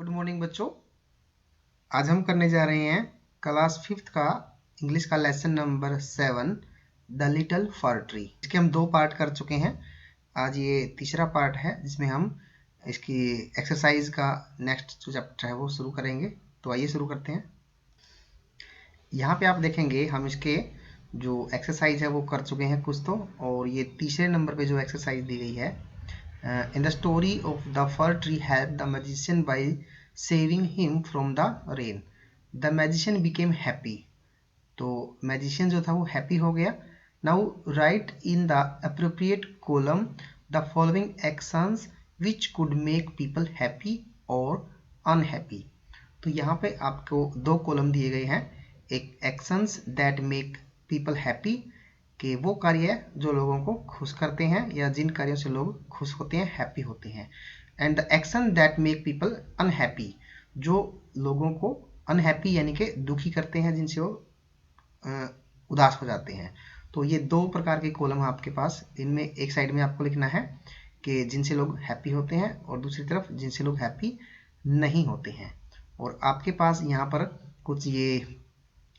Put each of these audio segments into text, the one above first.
Good morning बच्चों। आज हम करने जा रहे हैं क्लास 5th का इंग्लिश का lesson number 7 the little fur tree. इसके हम 2 पार्ट कर चुके हैं। आज ये तीसरा पार्ट है जिसमें हम इसकी एक्सरसाइज का नेक्स्ट जो चैप्टर है वो शुरू करेंगे। तो आइए शुरू करते हैं। यहाँ पे आप देखेंगे हम इसके जो एक्सरसाइज है वो कर चुके हैं कुछ तो, और ये तीसरे नंबर पे जो एक्सरसाइज दी गई है, in the story of the fir tree helped the magician by saving him from the rain. The magician became happy. तो magician जो था वो happy हो गया। Now write in the appropriate column the following actions which could make people happy or unhappy. तो यहाँ पे आपको 2 कॉलम दिए गए हैं। एक actions that make people happy कि वो कार्य जो लोगों को खुश करते हैं या जिन कार्यों से लोग खुश होते हैं, हैप्पी होते हैं। And the action that make people unhappy, जो लोगों को अनहैप्पी यानी कि दुखी करते हैं, जिनसे वो उदास हो जाते हैं। तो ये 2 प्रकार के कॉलम हैं आपके पास। इनमें एक साइड में आपको लिखना है कि जिनसे लोग हैप्पी होते हैं, और दूसरी तरफ जिनसे लोग हैप्पी नहीं होते हैं। और आपके पास यहाँ पर कुछ ये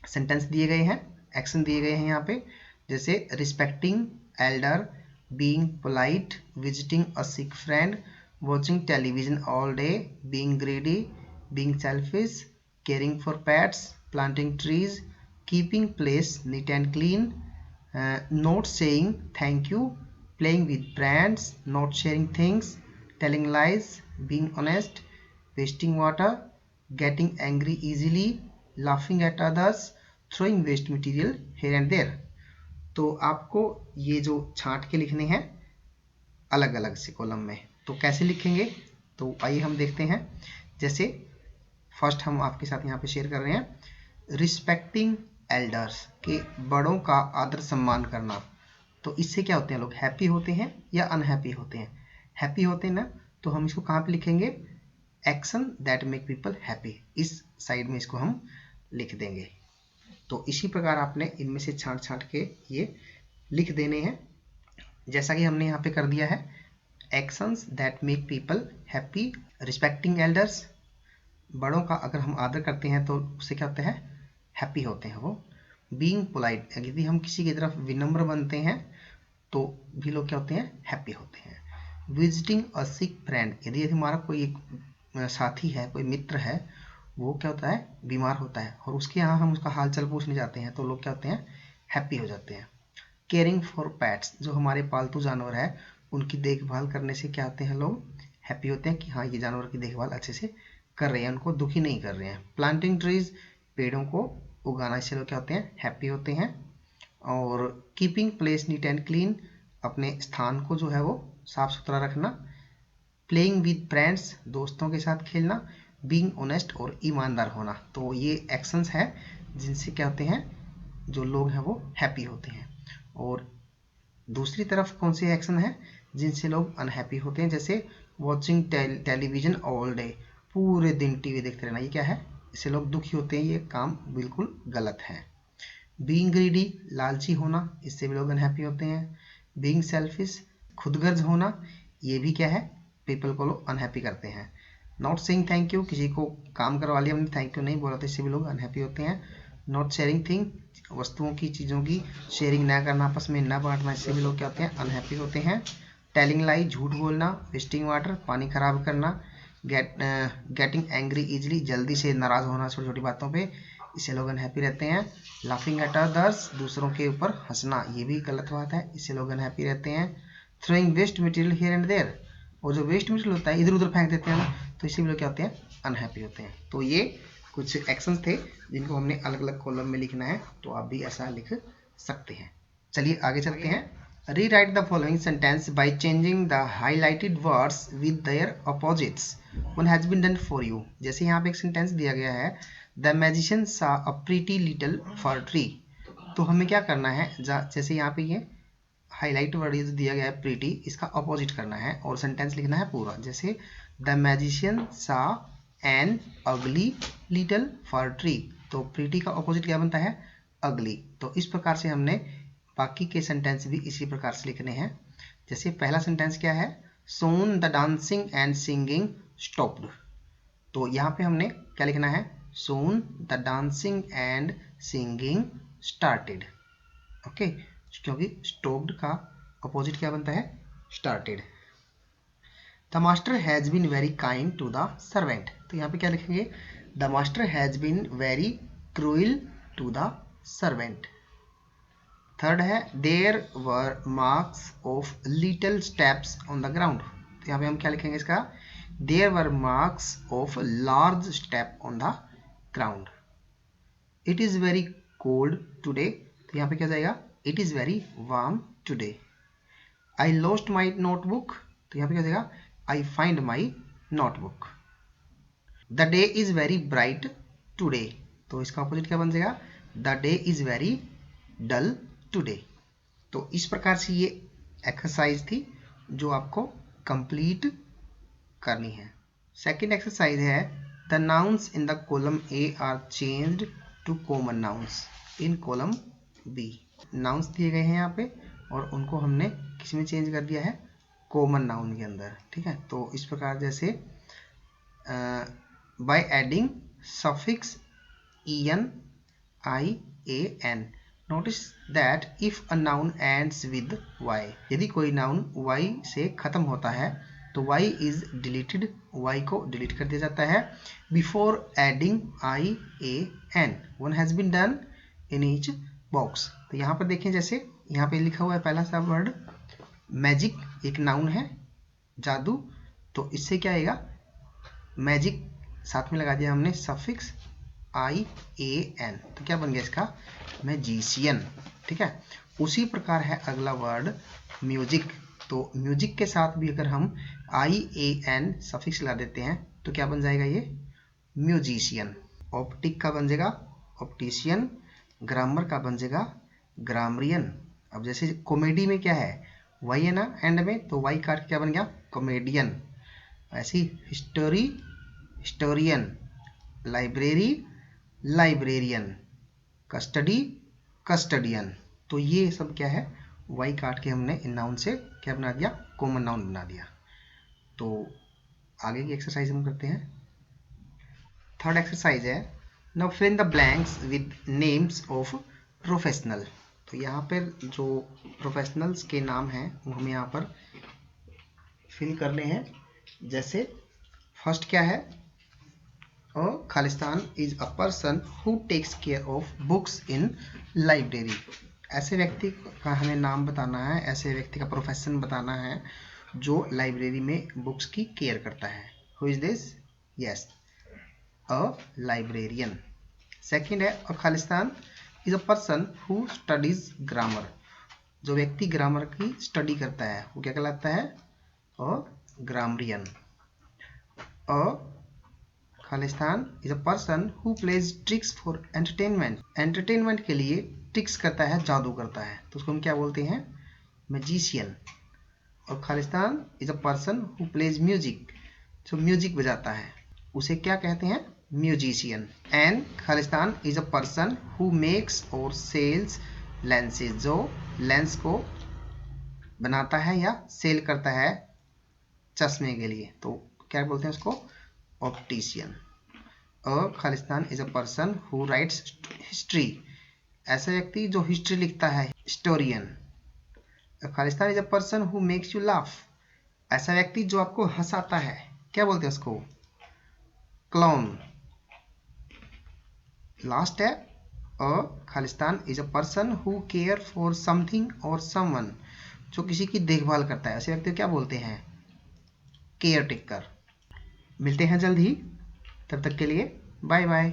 सेंटेंस दिए गए हैं, एक्शन दिए गए हैं यहाँ पे, जैसे respecting elder, being polite, visiting a sick friend, watching television all day, being greedy, being selfish, caring for pets, planting trees, keeping place neat and clean, not saying thank you, playing with friends, not sharing things, telling lies, being honest, wasting water, getting angry easily, laughing at others, throwing waste material here and there. तो आपको ये जो छांट के लिखने हैं अलग अलग से कॉलम में। तो कैसे लिखेंगे, तो आइए हम देखते हैं। जैसे फर्स्ट हम आपके साथ यहाँ पे शेयर कर रहे हैं, रिस्पेक्टिंग एल्डर्स के बड़ों का आदर सम्मान करना। तो इससे क्या होते हैं, लोग हैप्पी होते हैं या अनहैप्पी होते हैं? हैप्पी होते हैं ना, तो हम इसको कहाँ पे लिखेंगे, action that make people happy, इस साइड में इसको हम लिख देंगे। तो इसी प्रकार आपने इनमें से छांट छांट के ये लिख देने हैं, जैसा कि हमने यहाँ पे कर दिया है। Actions that make people happy, respecting elders, बड़ों का अगर हम आदर करते हैं तो उससे क्या होता है, हैप्पी होते हैं वो। बीइंग पोलाइट, यदि हम किसी की तरफ विनम्र बनते हैं तो भी लोग क्या होते हैं, हैप्पी होते हैं। विजिटिंग अ सिक फ्रेंड, यदि हमारा कोई एक साथी है, कोई मित्र है, वो क्या होता है, बीमार होता है, और उसके यहाँ हम उसका हालचाल पूछने जाते हैं तो लोग क्या होते हैं, हैप्पी हो जाते हैं। केयरिंग फॉर पेट्स, जो हमारे पालतू जानवर है उनकी देखभाल करने से क्या होते हैं, लोग हैप्पी होते हैं कि हाँ ये जानवर की देखभाल अच्छे से कर रहे हैं, उनको दुखी नहीं कर रहे हैं। प्लांटिंग ट्रीज, पेड़ों को उगाना, इससे लोग क्या होते हैं, हैप्पी होते हैं। और keeping place neat and clean, अपने स्थान को जो है वो साफ सुथरा रखना। प्लेइंग विद फ्रेंड्स, दोस्तों के साथ खेलना। बीइंग ऑनेस्ट, और ईमानदार होना। तो ये एक्शंस हैं जिनसे क्या होते हैं, जो लोग हैं वो हैप्पी होते हैं। और दूसरी तरफ कौन से एक्शन हैं जिनसे लोग अनहैप्पी होते हैं, जैसे वॉचिंग टेलीविजन ऑल डे, पूरे दिन टीवी देखते रहना, ये क्या है, इससे लोग दुखी होते हैं, ये काम बिल्कुल गलत है। बीइंग ग्रीडी, लालची होना, इससे भी लोग अनहैप्पी होते हैं। बीइंग सेल्फिश, खुदगर्ज होना, ये भी क्या है, पीपल को लोग अनहैप्पी करते हैं। नॉट सेइंग थैंक यू, किसी को काम करवा लिया हमने, थैंक यू नहीं बोला तो इससे भी लोग अनहैप्पी होते हैं। नॉट शेयरिंग थिंग, वस्तुओं की, चीज़ों की शेयरिंग ना करना, आपस में ना बांटना, इससे भी लोग क्या होते हैं, अनहैप्पी होते हैं। टेलिंग लाई, झूठ बोलना। वेस्टिंग वाटर, पानी खराब करना। गेटिंग एंग्री इजली, जल्दी से नाराज होना छोटी छोटी बातों पे, इससे लोग अनहैप्पी रहते हैं। लाफिंग एट अदर्स, दूसरों के ऊपर हंसना, ये भी गलत बात है, इससे लोग अनहैप्पी रहते हैं। Throwing waste material here and there, और जो वेस्ट मटेरियल होता है इधर उधर फेंक देते हैं, तो इससे भी लोग क्या होते हैं, अनहैप्पी होते हैं। तो ये कुछ एक्शंस थे जिनको हमने अलग अलग कॉलम में लिखना है, तो आप भी ऐसा लिख सकते हैं। चलिए आगे चलते हैं। Rewrite the following sentence by changing the highlighted words with their opposites, one has been done for you. जैसे यहाँ पे एक सेंटेंस दिया गया है, the magician saw a pretty little fur tree. तो हमें क्या करना है, जैसे यहाँ पे ये हाईलाइट वर्ड ये जो दिया गया है प्रीटी, इसका अपोजिट करना है और सेंटेंस लिखना है पूरा। जैसे द मैजिशियन सॉ एन अगली लिटिल फर ट्री, तो प्रीटी का अपोजिट क्या बनता है, अगली। तो इस प्रकार से हमने बाकी के सेंटेंस भी इसी प्रकार से लिखने हैं। जैसे पहला सेंटेंस क्या है, soon the dancing and singing stopped, तो यहाँ पे हमने क्या लिखना है, soon the dancing and singing started. Okay, क्योंकि स्टॉप्ड का अपोजिट क्या बनता है, started. The master has been very kind to the servant, तो यहाँ पे क्या लिखेंगे, the master has been very cruel to the servant. Third है there were marks of little steps on the ground, तो यहाँ पे हम क्या लिखेंगे इसका, there were marks of large step on the ground. It is very cold today, तो यहाँ पे क्या जाएगा, it is very warm today. I lost my notebook, तो यहाँ पे क्या जाएगा, I find my notebook. The day is very bright today, तो इसका अपोजिट क्या बन जाएगा, the day is very dull today. तो इस प्रकार से ये एक्सरसाइज थी जो आपको कंप्लीट करनी है। सेकंड एक्सरसाइज है the nouns in the column A are changed to common nouns in column B. Nouns दिए गए हैं यहाँ पे और उनको हमने किस में चेंज कर दिया है, कॉमन नाउन के अंदर। ठीक है, तो इस प्रकार जैसे by adding suffix en, i, a, n। Notice that if a noun ends with y, यदि कोई नाउन y से खत्म होता है तो y इज डिलीटेड, y को डिलीट कर दिया जाता है। Before adding i, a, n, one has been done in each box. तो यहाँ पर देखें, जैसे यहाँ पे लिखा हुआ है पहला सा वर्ड मैजिक, एक नाउन है जादू, तो इससे क्या आएगा, मैजिक साथ में लगा दिया हमने सफिक्स IAN, तो क्या बन गया इसका, मैजिशियन। ठीक है, उसी प्रकार है अगला वर्ड म्यूजिक, तो म्यूजिक के साथ भी अगर हम IAN सफिक्स लगा देते हैं तो क्या बन जाएगा, ये म्यूजिशियन। ऑप्टिक का बन जाएगा ऑप्टिशियन, ग्रामर का बन जाएगा ग्रामरियन। अब जैसे कॉमेडी में क्या है, वाई है ना एंड में, तो वाई काट के क्या बन गया, कॉमेडियन। ऐसी history historian, library librarian, custody custodian. तो ये सब क्या है, वाई काट के हमने इन नाउन से क्या बना दिया, कॉमन नाउन बना दिया। तो आगे की एक्सरसाइज हम करते हैं। थर्ड एक्सरसाइज है now fill in the blanks with names of professional. तो यहाँ पर जो प्रोफेशनल्स के नाम हैं वो हमें यहाँ पर फिल करने हैं। जैसे फर्स्ट क्या है, Khalistan is a person who takes care of books in library. ऐसे व्यक्ति का हमें नाम बताना है, ऐसे व्यक्ति का प्रोफेशन बताना है जो लाइब्रेरी में बुक्स की केयर करता है। Who is this, yes, a librarian. Second है Khalistan is a person who studies grammar. जो व्यक्ति ग्रामर की स्टडी करता है वो क्या कहलाता है, a grammarian. Khalistan is a person who plays tricks for entertainment. Entertainment के लिए ट्रिक्स करता है, जादू करता है, तो उसको हम क्या बोलते हैं, मैजिशियन। और Khalistan is a person who pledge music, जो म्यूजिक बजाता है उसे क्या कहते हैं, musician. And Khalistan is a person who makes और सेल्स लेंसेज, जो लेंस को बनाता है या सेल करता है चश्मे के लिए, तो क्या बोलते हैं उसको, ऑप्टिशियन। और Khalistan is a person who rights history. ऐसा व्यक्ति जो हिस्ट्री लिखता है, historian. Khalistan is a person who makes you laugh. ऐसा व्यक्ति जो आपको हंसाता है, क्या बोलते हैं उसको, क्लाउन। लास्ट है Khalistan is a person who care for something और समवन। जो किसी की देखभाल करता है, ऐसे व्यक्ति को क्या बोलते हैं, केयर टेकर। मिलते हैं जल्द ही, तब तक के लिए बाय बाय।